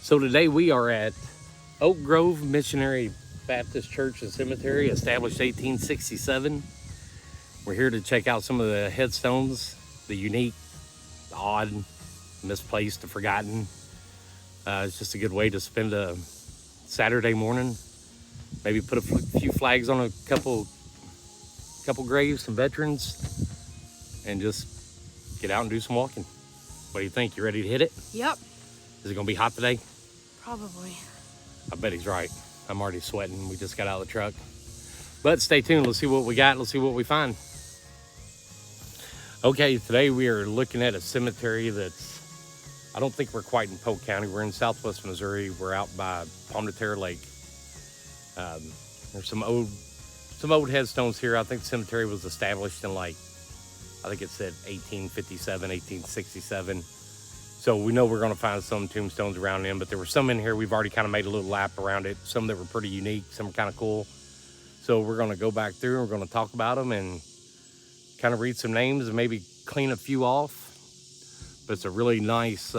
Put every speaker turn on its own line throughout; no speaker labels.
So today we are at Oak Grove Missionary Baptist Church and Cemetery, established 1867. We're here to check out some of the headstones, the unique, the odd, misplaced, the forgotten. It's just a good way to spend a Saturday morning. Maybe put a few flags on a couple graves, some veterans, and just get out and do some walking. What do you think? You ready to hit it?
Yep.
Is it gonna be hot today?
Probably.
I bet he's right. I'm already sweating. We just got out of the truck. But stay tuned. Let's see what we got. Let's see what we find. Okay, today we are looking at a cemetery that's, I don't think we're quite in Polk County. We're in southwest Missouri. We're out by Pomme de Terre Lake. There's some old headstones here. I think the cemetery was established in I think it said 1857, 1867. So we know we're going to find some tombstones around them, but there were some in here. We've already kind of made a little lap around it. Some that were pretty unique, some kind of cool. So we're going to go back through and we're going to talk about them and kind of read some names and maybe clean a few off. But it's a really nice,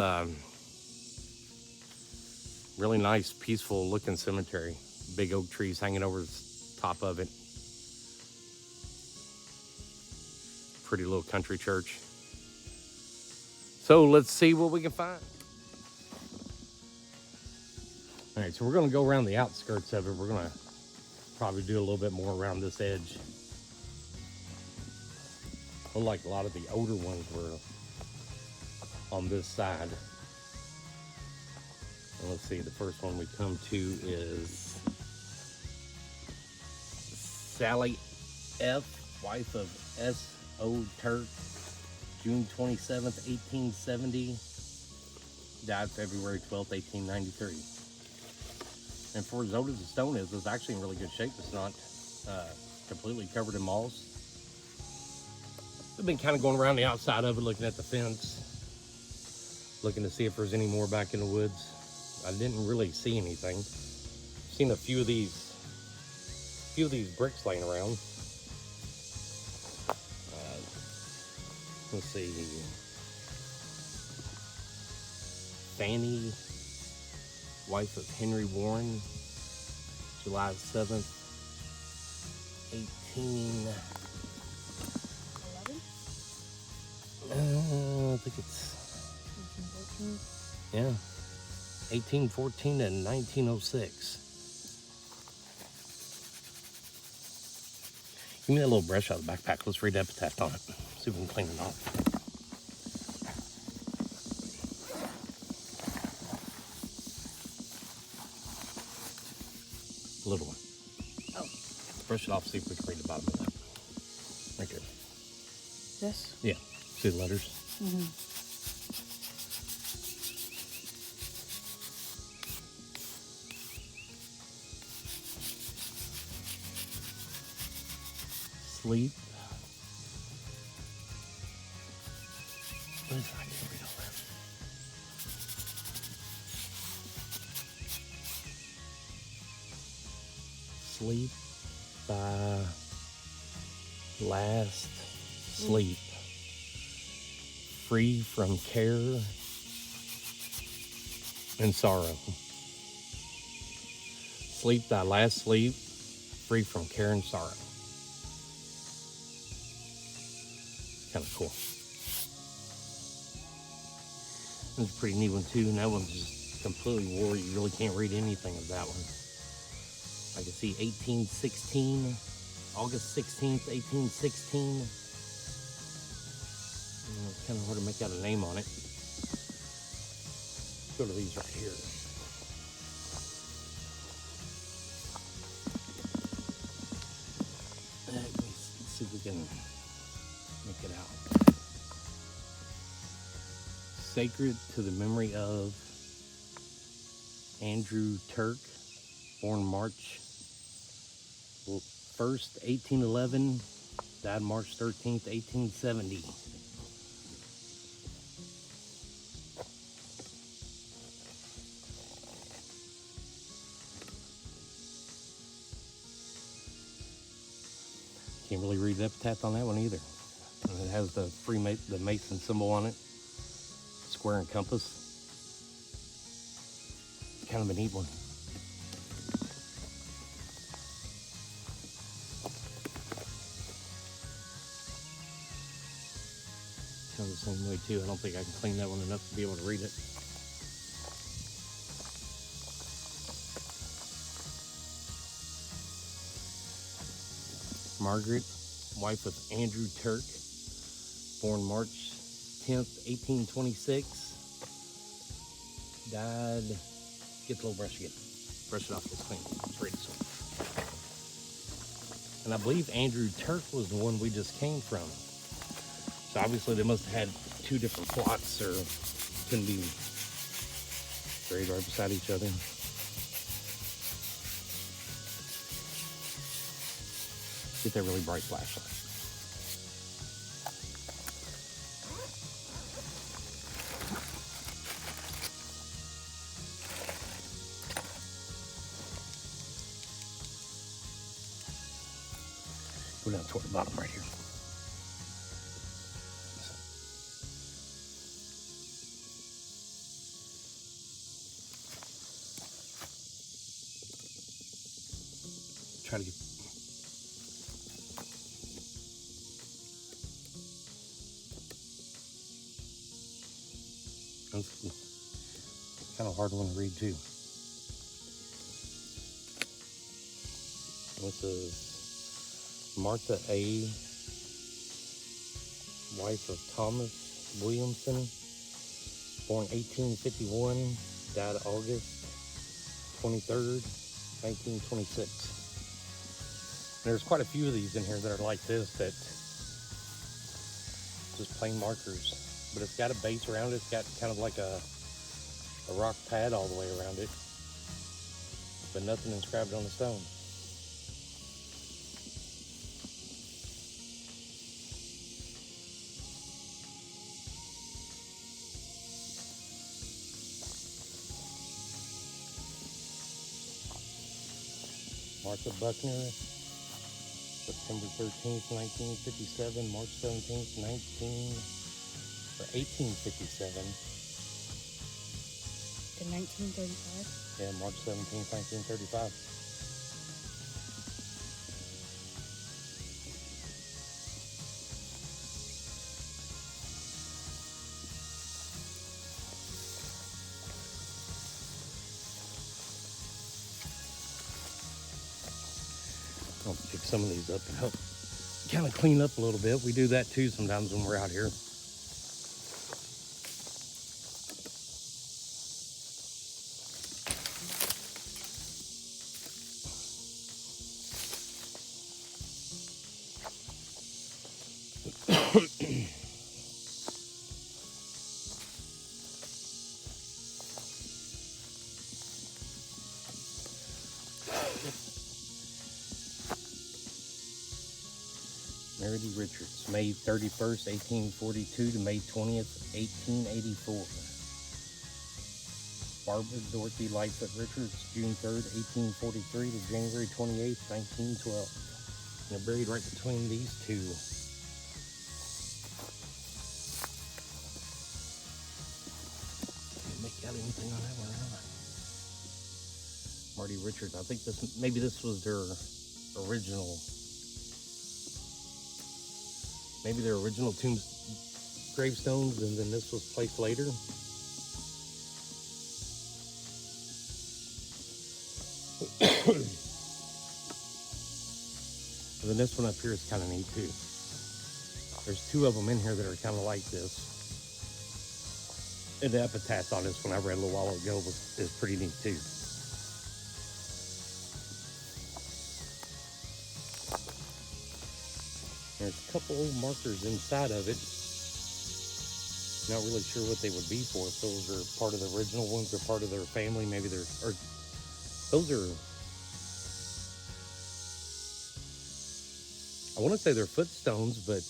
peaceful looking cemetery. Big oak trees hanging over the top of it. Pretty little country church. So let's see what we can find. All right, so we're gonna go around the outskirts of it. We're gonna probably do a little bit more around this edge. Like a lot of the older ones were on this side. And let's see, the first one we come to is Sally F., wife of S.O. Turk, June 27th, 1870, died February 12th, 1893. And for as old as the stone is, it's actually in really good shape. It's not completely covered in moss. I've been kind of going around the outside of it, looking at the fence, looking to see if there's any more back in the woods. I didn't really see anything. Seen a few of these bricks laying around. Let's see. Fanny, wife of Henry Warren, July 7th, I think it's 1814 and 1906. Give me that little brush out of the backpack. Let's read epitaph on it. See if we can clean it off. Little one.
Oh.
Brush it off, see if we can read the bottom of that. Right there.
This?
Yeah. See the letters?
Mm-hmm.
Sleep. What is that? I can't read all that. Sleep by last sleep. Free from care and sorrow. Sleep thy last sleep, free from care and sorrow. Kind of cool. That's a pretty neat one too, and that one's just completely wore. You really can't read anything of that one. I can see 1816, August 16th, 1816. It's kind of hard to make out a name on it. Let's go to these right here. Let's see if we can make it out. Sacred to the memory of Andrew Turk, born March 1st, 1811, died March 13th, 1870. Can't really read the epitaph on that one either. And it has the the Mason symbol on it, square and compass. kind of a neat one. Kind of the same way too. I don't think I can clean that one enough to be able to read it. Margaret, wife of Andrew Turk, born March 10th, 1826. Died. Get the little brush again. Brush it off, it's clean. Let's read this one. And I believe Andrew Turk was the one we just came from. So obviously they must have had two different plots, or couldn't be buried right beside each other. Get that really bright flashlight. Go down toward the bottom right here. Try to get. That's kind of a hard one to read too. This is Martha A., wife of Thomas Williamson, born 1851, died August 23rd, 1926. And there's quite a few of these in here that are like this, that just plain markers. But it's got a base around it. It's got kind of like a rock pad all the way around it, but nothing inscribed on the stone. Martha Buckner, September 13th, 1957, March 17th, 1857.
In 1935?
Yeah, March 17th, 1935. I'll pick some of these up and help kind of clean up a little bit. We do that too sometimes when we're out here. Mary D. Richards, May 31st, 1842 to May 20th, 1884. Barbara Dorothy Lightfoot Richards, June 3rd, 1843 to January 28th, 1912. They're buried right between these two. Didn't make out anything on that one, huh? Marty Richards. I think maybe this was their original. Maybe their original gravestones, and then this was placed later. And then this one up here is kind of neat too. There's two of them in here that are kind of like this. And the epitaph on this one I read a little while ago is pretty neat too. There's a couple old markers inside of it. Not really sure what they would be for. If those are part of the original ones or part of their family, maybe those are. I want to say they're footstones, but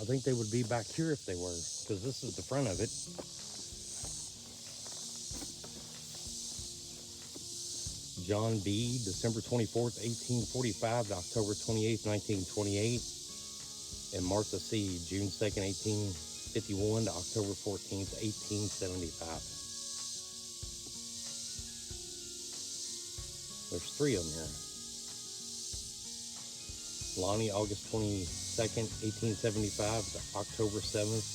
I think they would be back here if they were, because this is the front of it. John B., December 24th, 1845 to October 28th, 1928. And Martha C., June 2nd, 1851 to October 14th, 1875. There's 3 of them here. Lonnie, August 22nd, 1875 to October 7th,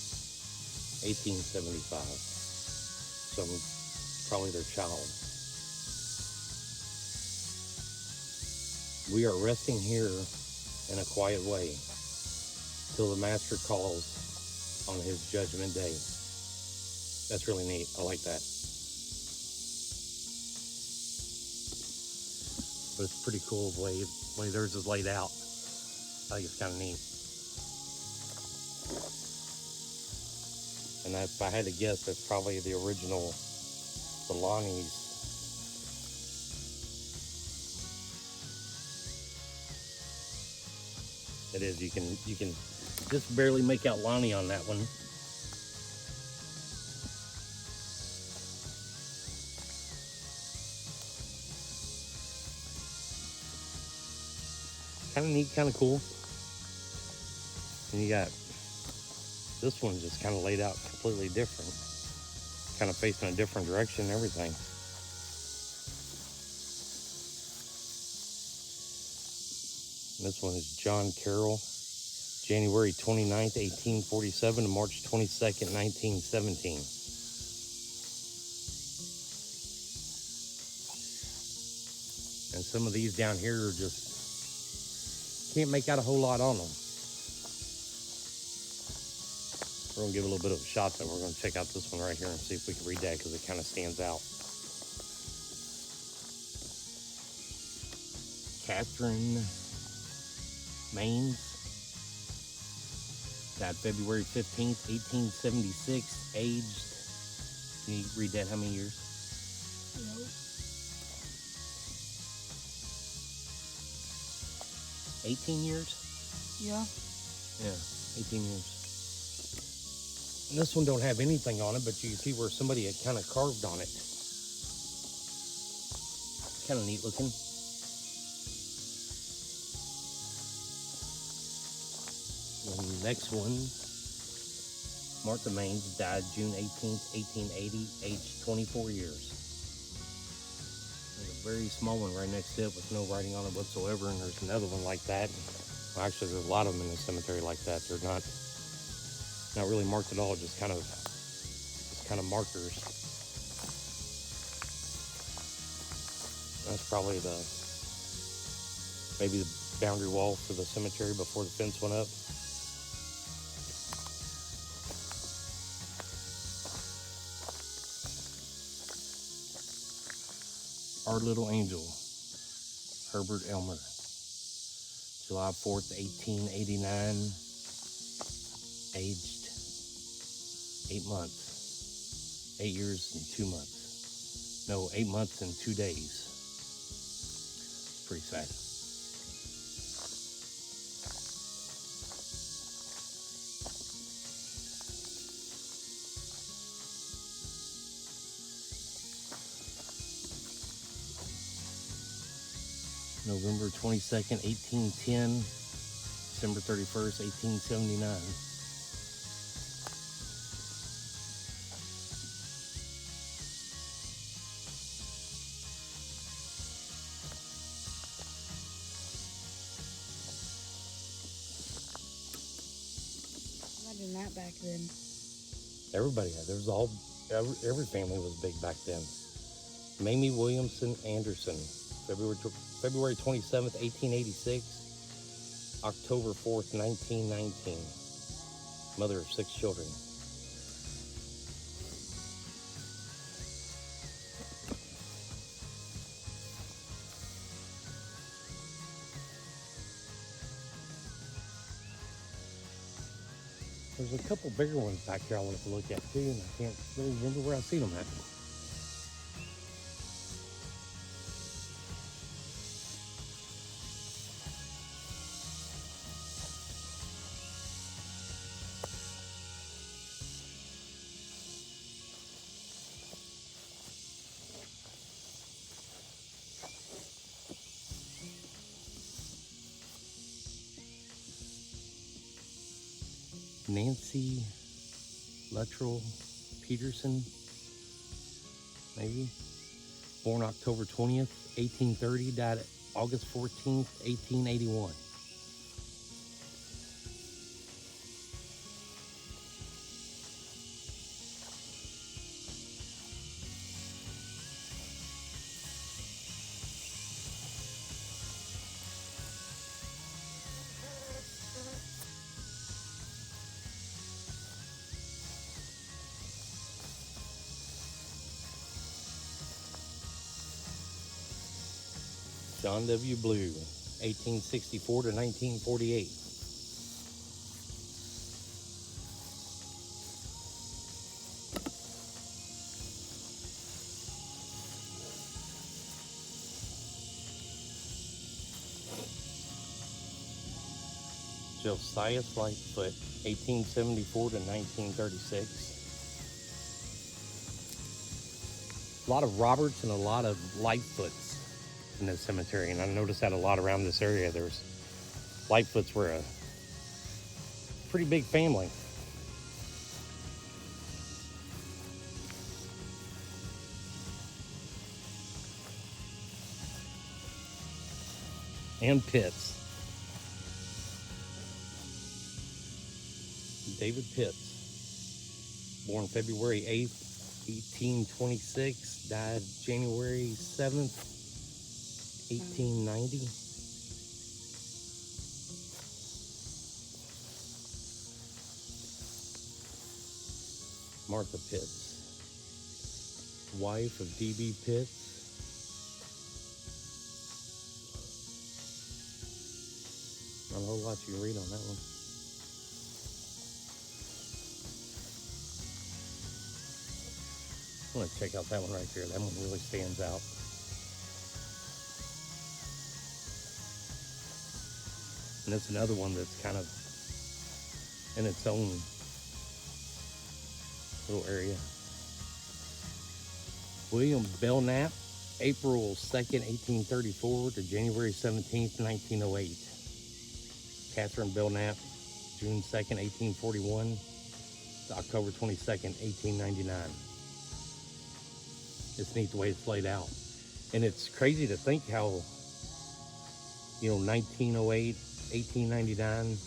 1875. So probably their child. We are resting here in a quiet way till the master calls on his judgment day. That's really neat. I like that. But it's pretty cool the way theirs is laid out. I think it's kind of neat. And if I had to guess, that's probably the original, the Lonnie's. It is. You can just barely make out Lonnie on that one. Kind of neat, kind of cool. And you got this one just kind of laid out completely different, kind of facing a different direction and everything. And this one is John Carroll, January 29th, 1847 to March 22nd, 1917. And some of these down here are just, can't make out a whole lot on them. We're gonna give a little bit of a shot though. We're gonna check out this one right here and see if we can read that because it kind of stands out. Catherine Maines died February 15th, 1876, aged, can you read that how many years?
No.
18 years?
Yeah.
Yeah, 18 years. And this one don't have anything on it, but you can see where somebody had kind of carved on it. Kind of neat looking. And the next one, Martha Maines died June 18th, 1880, aged 24 years. There's a very small one right next to it with no writing on it whatsoever, and there's another one like that. Well, actually, there's a lot of them in the cemetery like that. They're not really marked at all, just kind of markers. That's probably maybe the boundary wall for the cemetery before the fence went up. Our Little Angel, Herbert Elmer, July 4th, 1889, aged 8 months, 8 years and 2 months. No, 8 months and 2 days. Pretty sad. November 22nd, 1810, December 31st, 1879.
Imagine that back then.
Everybody had. Every family was big back then. Mamie Williamson Anderson, February 27th, 1886, October 4th, 1919. Mother of 6 children. There's a couple bigger ones back here I wanted to look at too, and I can't really remember where I see them at. Nancy Luttrell Peterson, maybe. Born October 20th, 1830, died August 14th, 1881. John W. Blue, 1864 to 1948. Josiah Lightfoot, 1874 to 1936. A lot of Roberts and a lot of Lightfoots in this cemetery, and I noticed that a lot around this area. There's Lightfoots were a pretty big family. And Pitts. David Pitts, born February 8th, 1826, died January 7th, 1890. Martha Pitts, wife of D.B. Pitts. Not a whole lot you can read on that one. I want to check out that one right there. That one really stands out. And it's another one that's kind of in its own little area. William Belknap, April 2nd, 1834 to January 17th, 1908. Catherine Belknap, June 2nd, 1841 to October 22nd, 1899. It's neat the way it's laid out. And it's crazy to think how, 1908, 1899,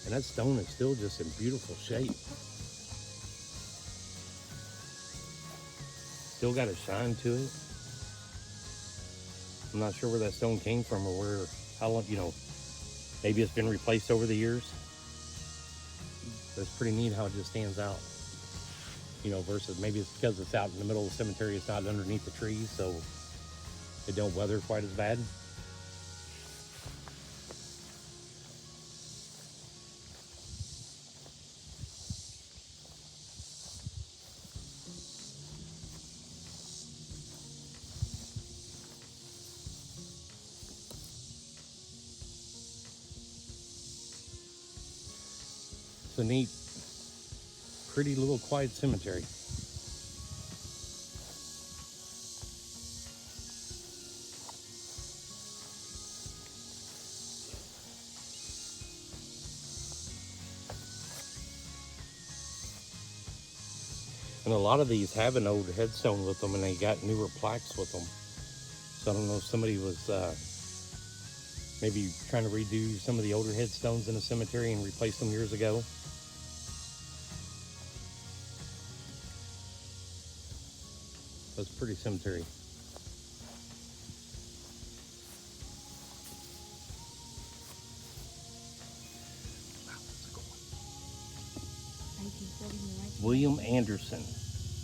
and that stone is still just in beautiful shape. Still got a shine to it. I'm not sure where that stone came from or how long, maybe it's been replaced over the years. But it's pretty neat how it just stands out. Versus maybe it's because it's out in the middle of the cemetery, it's not underneath the trees, so it don't weather quite as bad. It's a neat, pretty little quiet cemetery. And a lot of these have an old headstone with them, and they got newer plaques with them. So I don't know if somebody was maybe trying to redo some of the older headstones in the cemetery and replace them years ago. That's a pretty cemetery. Wow, that's a cool one. William Anderson,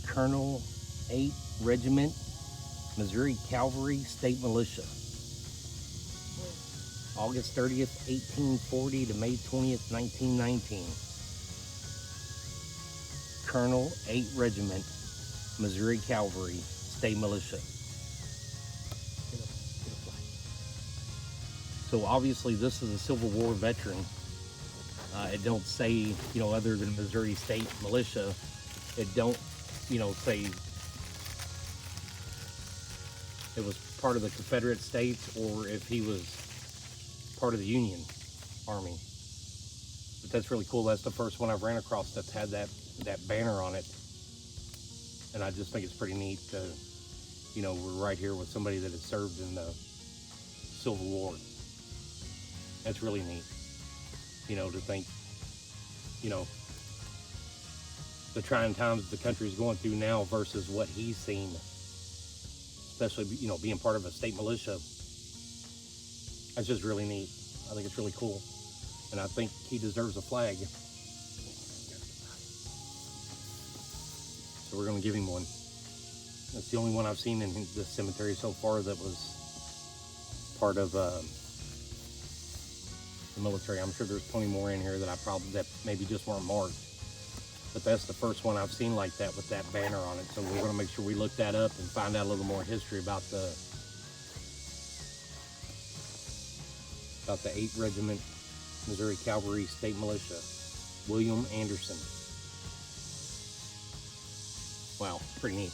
Colonel 8th Regiment, Missouri Cavalry State Militia. August 30th, 1840 to May 20th, 1919. Colonel 8th Regiment, Missouri Cavalry State Militia. So obviously this is a Civil War veteran. It don't say, other than Missouri State Militia, it don't, say it was part of the Confederate States or if he was part of the Union Army. But that's really cool. That's the first one I've ran across that's had that banner on it. And I just think it's pretty neat to, you know, we're right here with somebody that has served in the Civil War. That's really neat, you know, to think, you know, the trying times the country's going through now versus what he's seen, especially, you know, being part of a state militia. That's just really neat. I think it's really cool, and I think he deserves a flag. So we're going to give him one. That's the only one I've seen in the cemetery so far that was part of the military. I'm sure there's plenty more in here that maybe just weren't marked. But that's the first one I've seen like that with that banner on it. So we're going to make sure we look that up and find out a little more history about the 8th Regiment Missouri Cavalry State Militia, William Anderson. Wow, pretty neat.